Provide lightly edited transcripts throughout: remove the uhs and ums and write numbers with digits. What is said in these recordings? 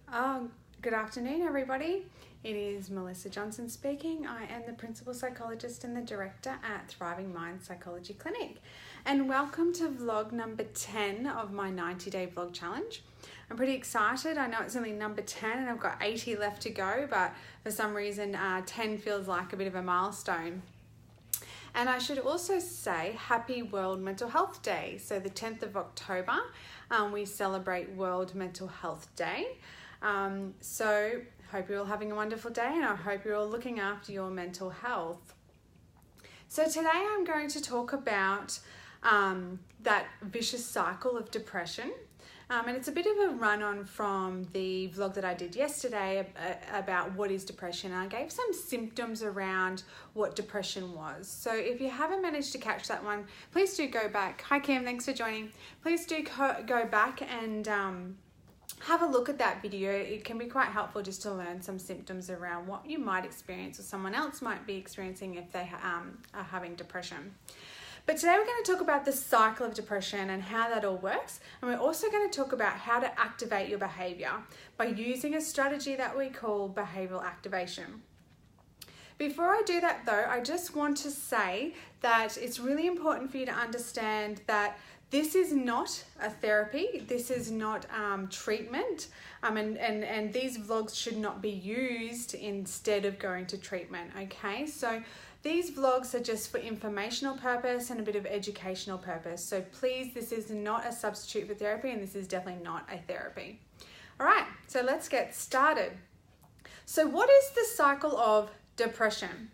Good afternoon, everybody. It is Melissa Johnson speaking. I am the Principal Psychologist and the Director at Thriving Mind Psychology Clinic. And welcome to vlog number 10 of my 90-day vlog challenge. I'm pretty excited. I know it's only number 10 and I've got 80 left to go, but for some reason 10 feels like a bit of a milestone. And I should also say Happy World Mental Health Day. So the 10th of October, we celebrate World Mental Health Day. So hope you're all having a wonderful day, and I hope you're all looking after your mental health. So today I'm going to talk about that vicious cycle of depression. And it's a bit of a run-on from the vlog that I did yesterday about what is depression. And I gave some symptoms around what depression was. So if you haven't managed to catch that one, please do go back. Hi Kim, thanks for joining. Please do go back and have a look at that video. It can be quite helpful just to learn some symptoms around what you might experience or someone else might be experiencing if they are having depression. But today we're going to talk about the cycle of depression and how that all works. And we're also going to talk about how to activate your behavior by using a strategy that we call behavioral activation. Before I do that though, I just want to say that it's really important for you to understand that this is not a therapy, this is not treatment, and these vlogs should not be used instead of going to treatment, okay? So these vlogs are just for informational purpose and a bit of educational purpose. So please, this is not a substitute for therapy, and this is definitely not a therapy. All right, so let's get started. So what is the cycle of depression?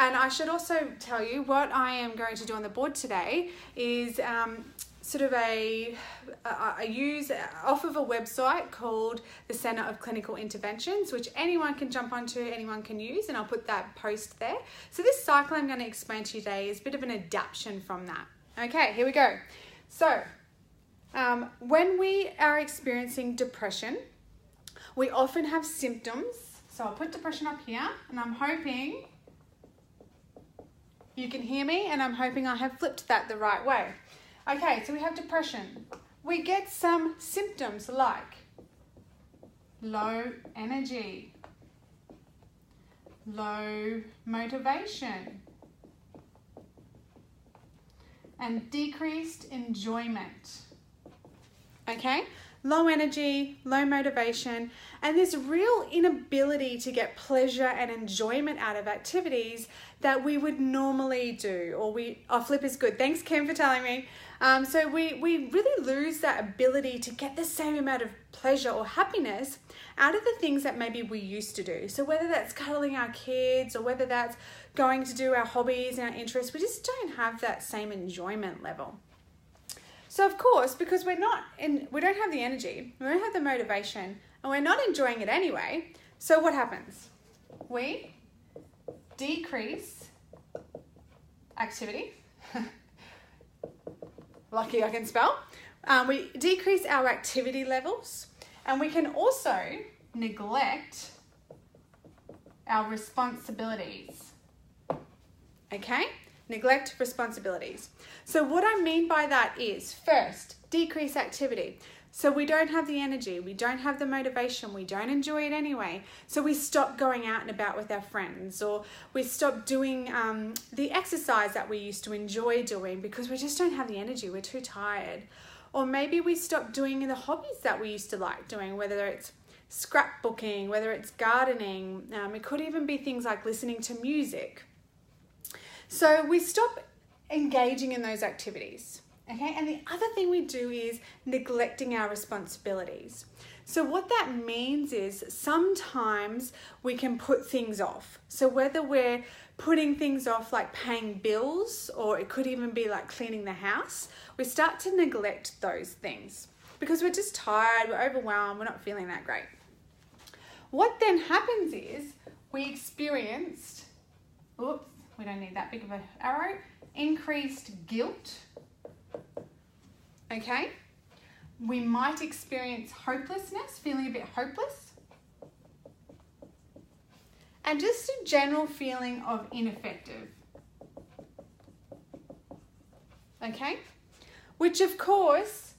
And I should also tell you what I am going to do on the board today is sort of I use off of a website called the Center of Clinical Interventions, which anyone can jump onto, anyone can use, and I'll put that post there. So this cycle I'm going to explain to you today is a bit of an adaptation from that. Okay, here we go. So when we are experiencing depression, we often have symptoms. So I'll put depression up here, and I'm hoping you can hear me, and I'm hoping I have flipped that the right way. Okay, so we have depression. We get some symptoms like low energy, low motivation, and decreased enjoyment. Okay? Low energy, low motivation, and this real inability to get pleasure and enjoyment out of activities that we would normally do, or flip is good. Thanks, Kim, for telling me. So we really lose that ability to get the same amount of pleasure or happiness out of the things that maybe we used to do. So whether that's cuddling our kids or whether that's going to do our hobbies and our interests, we just don't have that same enjoyment level. So of course, because we don't have the energy, we don't have the motivation, and we're not enjoying it anyway, so what happens? We decrease activity. Lucky I can spell. We decrease our activity levels, and we can also neglect our responsibilities. Okay? Neglect responsibilities. So what I mean by that is, first, decrease activity. So we don't have the energy, we don't have the motivation, we don't enjoy it anyway. So we stop going out and about with our friends, or we stop doing the exercise that we used to enjoy doing because we just don't have the energy, we're too tired. Or maybe we stop doing the hobbies that we used to like doing, whether it's scrapbooking, whether it's gardening. It could even be things like listening to music. So we stop engaging in those activities, okay? And the other thing we do is neglecting our responsibilities. So what that means is sometimes we can put things off. So whether we're putting things off like paying bills, or it could even be like cleaning the house, we start to neglect those things because we're just tired, we're overwhelmed, we're not feeling that great. What then happens is we experienced, we don't need that big of an arrow, increased guilt, okay? We might experience hopelessness, feeling a bit hopeless, and just a general feeling of ineffective, okay? Which of course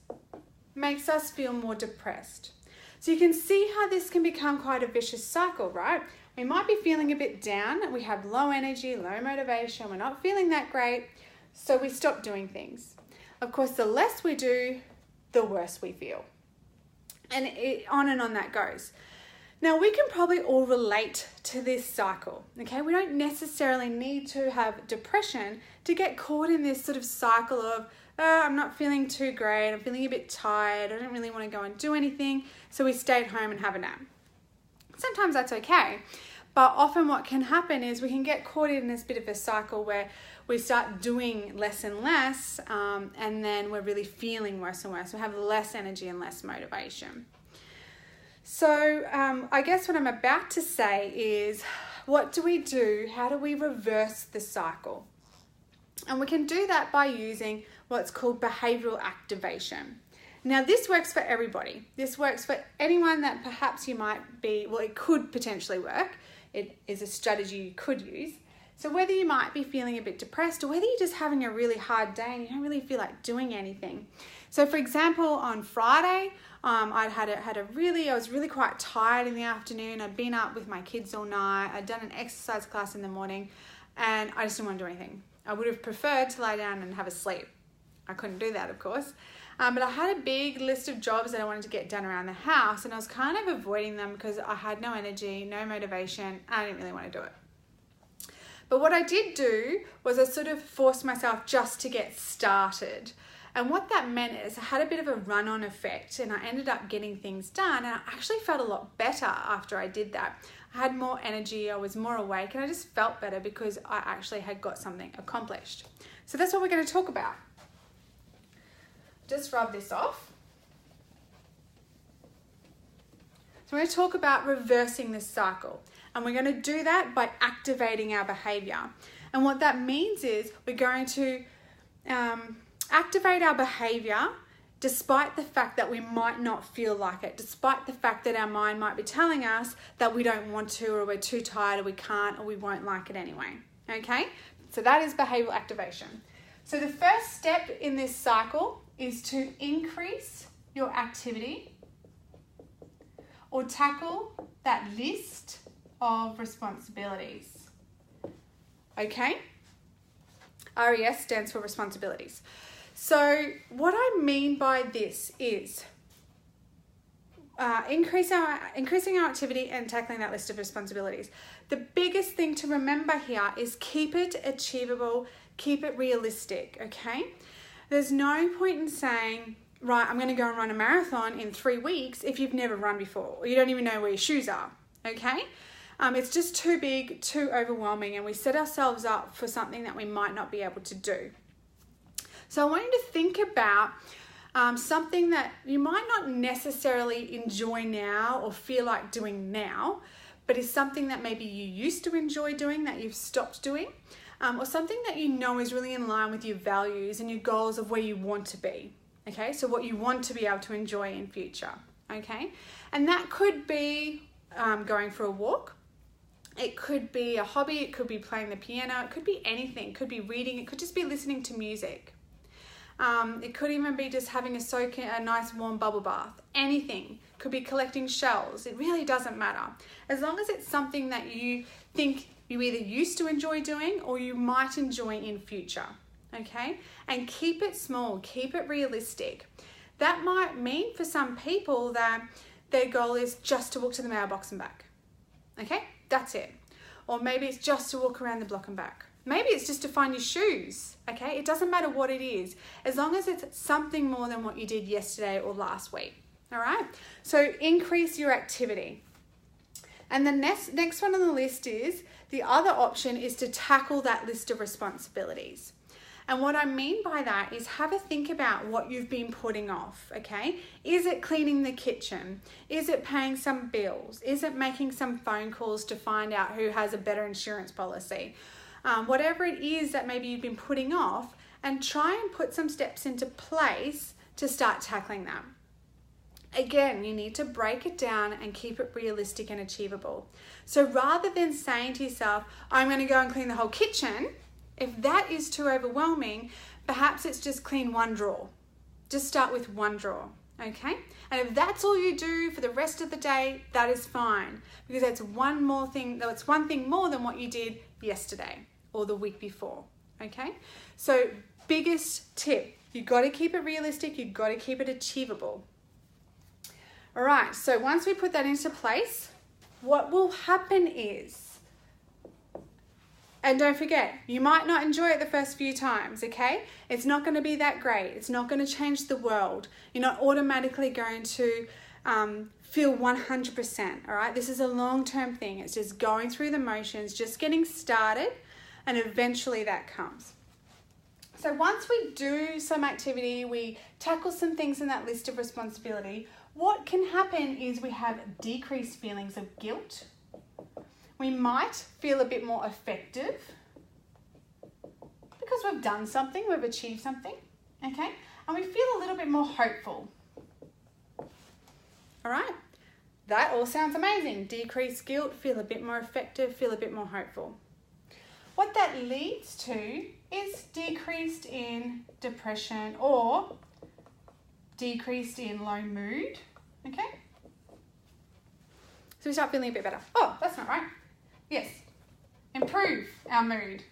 makes us feel more depressed. So you can see how this can become quite a vicious cycle, right? We might be feeling a bit down, we have low energy, low motivation, we're not feeling that great, so we stop doing things. Of course, the less we do, the worse we feel. And on that goes. Now, we can probably all relate to this cycle, okay? We don't necessarily need to have depression to get caught in this sort of cycle of, I'm not feeling too great, I'm feeling a bit tired, I don't really want to go and do anything, so we stay at home and have a nap. Sometimes that's okay, but often what can happen is we can get caught in this bit of a cycle where we start doing less and less, and then we're really feeling worse and worse. We have less energy and less motivation. So I guess what I'm about to say is, what do we do? How do we reverse the cycle? And we can do that by using what's called behavioural activation. Now, this works for everybody. This works for anyone that perhaps you might be, well, it could potentially work. It is a strategy you could use. So whether you might be feeling a bit depressed or whether you're just having a really hard day and you don't really feel like doing anything. So for example, on Friday, I was really quite tired in the afternoon. I'd been up with my kids all night. I'd done an exercise class in the morning and I just didn't want to do anything. I would have preferred to lie down and have a sleep. I couldn't do that, of course. But I had a big list of jobs that I wanted to get done around the house and I was kind of avoiding them because I had no energy, no motivation, and I didn't really want to do it. But what I did do was I sort of forced myself just to get started. And what that meant is I had a bit of a run-on effect and I ended up getting things done and I actually felt a lot better after I did that. I had more energy, I was more awake, and I just felt better because I actually had got something accomplished. So that's what we're going to talk about. Just rub this off. So we're going to talk about reversing this cycle. And we're going to do that by activating our behavior. And what that means is we're going to activate our behavior despite the fact that we might not feel like it, despite the fact that our mind might be telling us that we don't want to, or we're too tired, or we can't, or we won't like it anyway. Okay? So that is behavioral activation. So the first step in this cycle is to increase your activity or tackle that list of responsibilities. Okay? RES stands for responsibilities. So what I mean by this is increasing our activity and tackling that list of responsibilities. The biggest thing to remember here is keep it achievable, keep it realistic, okay? There's no point in saying, right, I'm going to go and run a marathon in 3 weeks if you've never run before, or you don't even know where your shoes are, okay? It's just too big, too overwhelming, and we set ourselves up for something that we might not be able to do. So I want you to think about something that you might not necessarily enjoy now or feel like doing now, but is something that maybe you used to enjoy doing that you've stopped doing, or something that you know is really in line with your values and your goals of where you want to be. Okay, so what you want to be able to enjoy in future. Okay, and that could be going for a walk. It could be a hobby. It could be playing the piano. It could be anything. It could be reading. It could just be listening to music. It could even be just having a nice warm bubble bath. Anything. Could be collecting shells. It really doesn't matter. As long as it's something that you think you either used to enjoy doing or you might enjoy in future. Okay? And keep it small. Keep it realistic. That might mean for some people that their goal is just to walk to the mailbox and back. Okay? That's it. Or maybe it's just to walk around the block and back. Maybe it's just to find your shoes, okay? It doesn't matter what it is, as long as it's something more than what you did yesterday or last week, all right? So increase your activity. And the next one on the list is, the other option is to tackle that list of responsibilities. And what I mean by that is have a think about what you've been putting off, okay? Is it cleaning the kitchen? Is it paying some bills? Is it making some phone calls to find out who has a better insurance policy? Whatever it is that maybe you've been putting off, and try and put some steps into place to start tackling that. Again, you need to break it down and keep it realistic and achievable. So rather than saying to yourself, I'm going to go and clean the whole kitchen, if that is too overwhelming, perhaps it's just clean one drawer. Just start with one drawer, okay? And if that's all you do for the rest of the day, that is fine, because that's one thing more than what you did yesterday or the week before, okay? So biggest tip, you got to keep it realistic, you got to keep it achievable. All right, so once we put that into place, what will happen is, and don't forget, you might not enjoy it the first few times, okay? It's not going to be that great. It's not going to change the world. You're not automatically going to feel 100%, all right? This is a long-term thing. It's just going through the motions, just getting started, and eventually that comes. So once we do some activity, we tackle some things in that list of responsibility, what can happen is we have decreased feelings of guilt. We might feel a bit more effective because we've done something, we've achieved something, okay? And we feel a little bit more hopeful. All right? That all sounds amazing. Decreased guilt, feel a bit more effective, feel a bit more hopeful. What that leads to is decreased in depression or decreased in low mood, okay? So we start feeling a bit better. Oh, that's not right. Yes, improve our mood.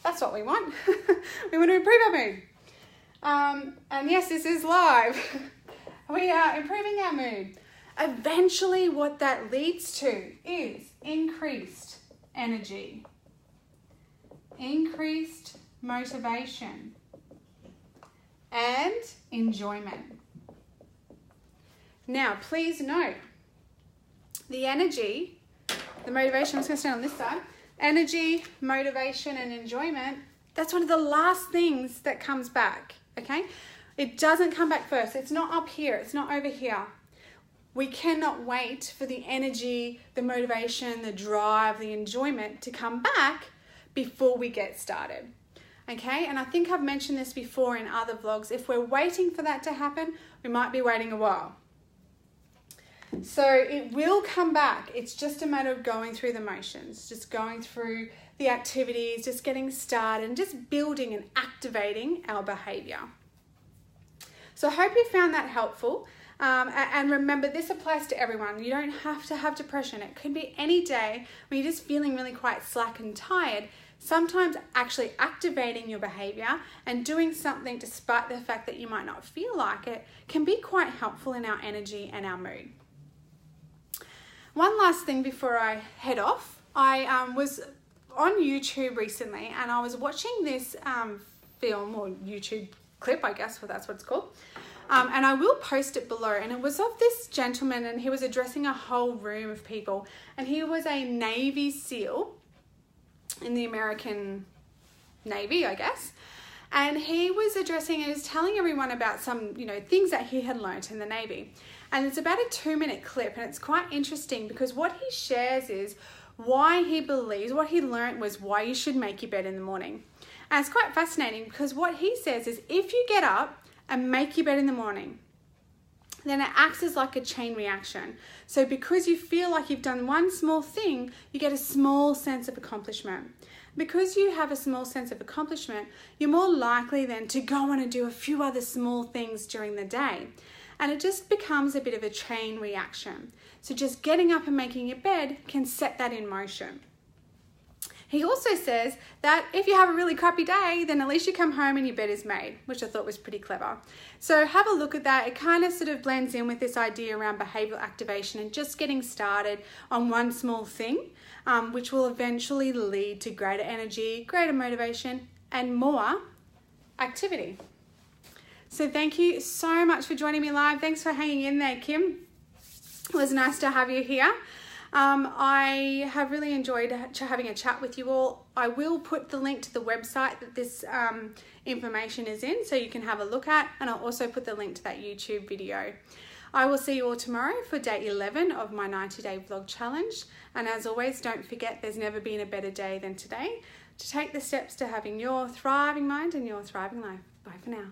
That's what we want. We want to improve our mood. And yes, this is live. We are improving our mood. Eventually, what that leads to is increased energy, increased motivation, and enjoyment. Now, please note, the energy, the motivation, I'm just going to stand on this side. Energy, motivation, and enjoyment, that's one of the last things that comes back, okay? It doesn't come back first. It's not up here. It's not over here. We cannot wait for the energy, the motivation, the drive, the enjoyment to come back before we get started, okay? And I think I've mentioned this before in other vlogs. If we're waiting for that to happen, we might be waiting a while. So it will come back. It's just a matter of going through the motions, just going through the activities, just getting started and just building and activating our behavior. So I hope you found that helpful. And remember, this applies to everyone. You don't have to have depression. It could be any day when you're just feeling really quite slack and tired. Sometimes actually activating your behavior and doing something despite the fact that you might not feel like it can be quite helpful in our energy and our mood. One last thing before I head off, I was on YouTube recently and I was watching this film or YouTube clip, I guess, well, that's what it's called. And I will post it below. And it was of this gentleman and he was addressing a whole room of people. And he was a Navy SEAL in the American Navy, I guess. And he was addressing and he was telling everyone about some, things that he had learnt in the Navy. And it's about a 2-minute clip and it's quite interesting because what he shares is why he believes, what he learnt was why you should make your bed in the morning. And it's quite fascinating because what he says is if you get up and make your bed in the morning, then it acts as like a chain reaction. So because you feel like you've done one small thing, you get a small sense of accomplishment. Because you have a small sense of accomplishment, you're more likely then to go on and do a few other small things during the day. And it just becomes a bit of a chain reaction. So just getting up and making your bed can set that in motion. He also says that if you have a really crappy day, then at least you come home and your bed is made, which I thought was pretty clever. So have a look at that. It kind of sort of blends in with this idea around behavioural activation and just getting started on one small thing, which will eventually lead to greater energy, greater motivation, and more activity. So thank you so much for joining me live. Thanks for hanging in there, Kim. It was nice to have you here. I have really enjoyed having a chat with you all. I will put the link to the website that this information is in so you can have a look at, and I'll also put the link to that YouTube video. I will see you all tomorrow for day 11 of my 90-day vlog challenge. And as always, don't forget there's never been a better day than today to take the steps to having your thriving mind and your thriving life. Bye for now.